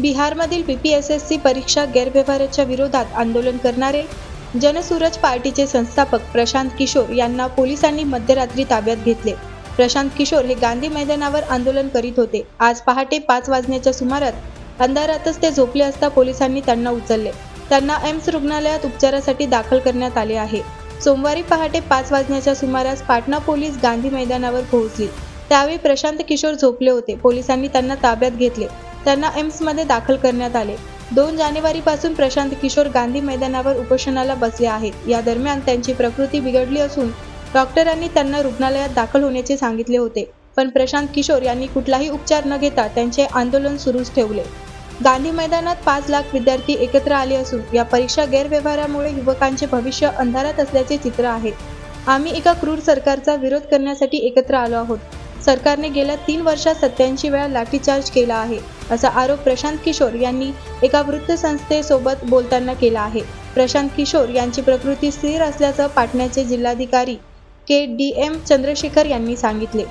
बिहारमधील बीपीएसएससी परीक्षा गैरव्यवहाराच्या विरोधात आंदोलन करणारे जनसुराज पार्टीचे संस्थापक प्रशांत किशोर यांना पोलिसांनी मध्यरात्री ताब्यात घेतले. प्रशांत किशोर हे गांधी मैदानावर आंदोलन करीत होते. आज पहाटे 5 वाजण्याच्या सुमारास अंधारातच ते झोपले असता पोलिसांनी त्यांना उचलले. त्यांना एम्स रुग्णालयात उपचारासाठी दाखल करण्यात आले आहे. सोमवारी पहाटे 5 वाजण्याच्या सुमारास पाटणा पोलीस गांधी मैदानावर पोहोचली. त्यावेळी प्रशांत किशोर झोपले होते. पोलिसांनी त्यांना ताब्यात घेतले. त्यांना एम्समध्ये दाखल करण्यात आले. 2 जानेवारीपासून प्रशांत किशोर गांधी मैदानावर उपोषणाला बसले आहेत. या दरम्यान त्यांची प्रकृती बिघडली असून डॉक्टरांनी त्यांना रुग्णालयात दाखल होण्याचे सांगितले होते. पण प्रशांत किशोर यांनी कुठलाही उपचार न घेता त्यांचे आंदोलन सुरूच ठेवले. गांधी मैदानात 5 लाख विद्यार्थी एकत्र आले असून या परीक्षा गैरव्यवहारामुळे युवकांचे भविष्य अंधारात असल्याचे चित्र आहे. आम्ही एका क्रूर सरकारचा विरोध करण्यासाठी एकत्र आलो आहोत. सरकारने गेल्या 3 वर्षात 87 वेळा लाठीचार्ज केला आहे, असा आरोप प्रशांत किशोर यांनी एका वृत्तसंस्थेसोबत बोलताना केला आहे. प्रशांत किशोर यांची प्रकृती स्थिर असल्याचं पाटण्याचे जिल्हाधिकारी के.डी.एम. चंद्रशेखर यांनी सांगितले.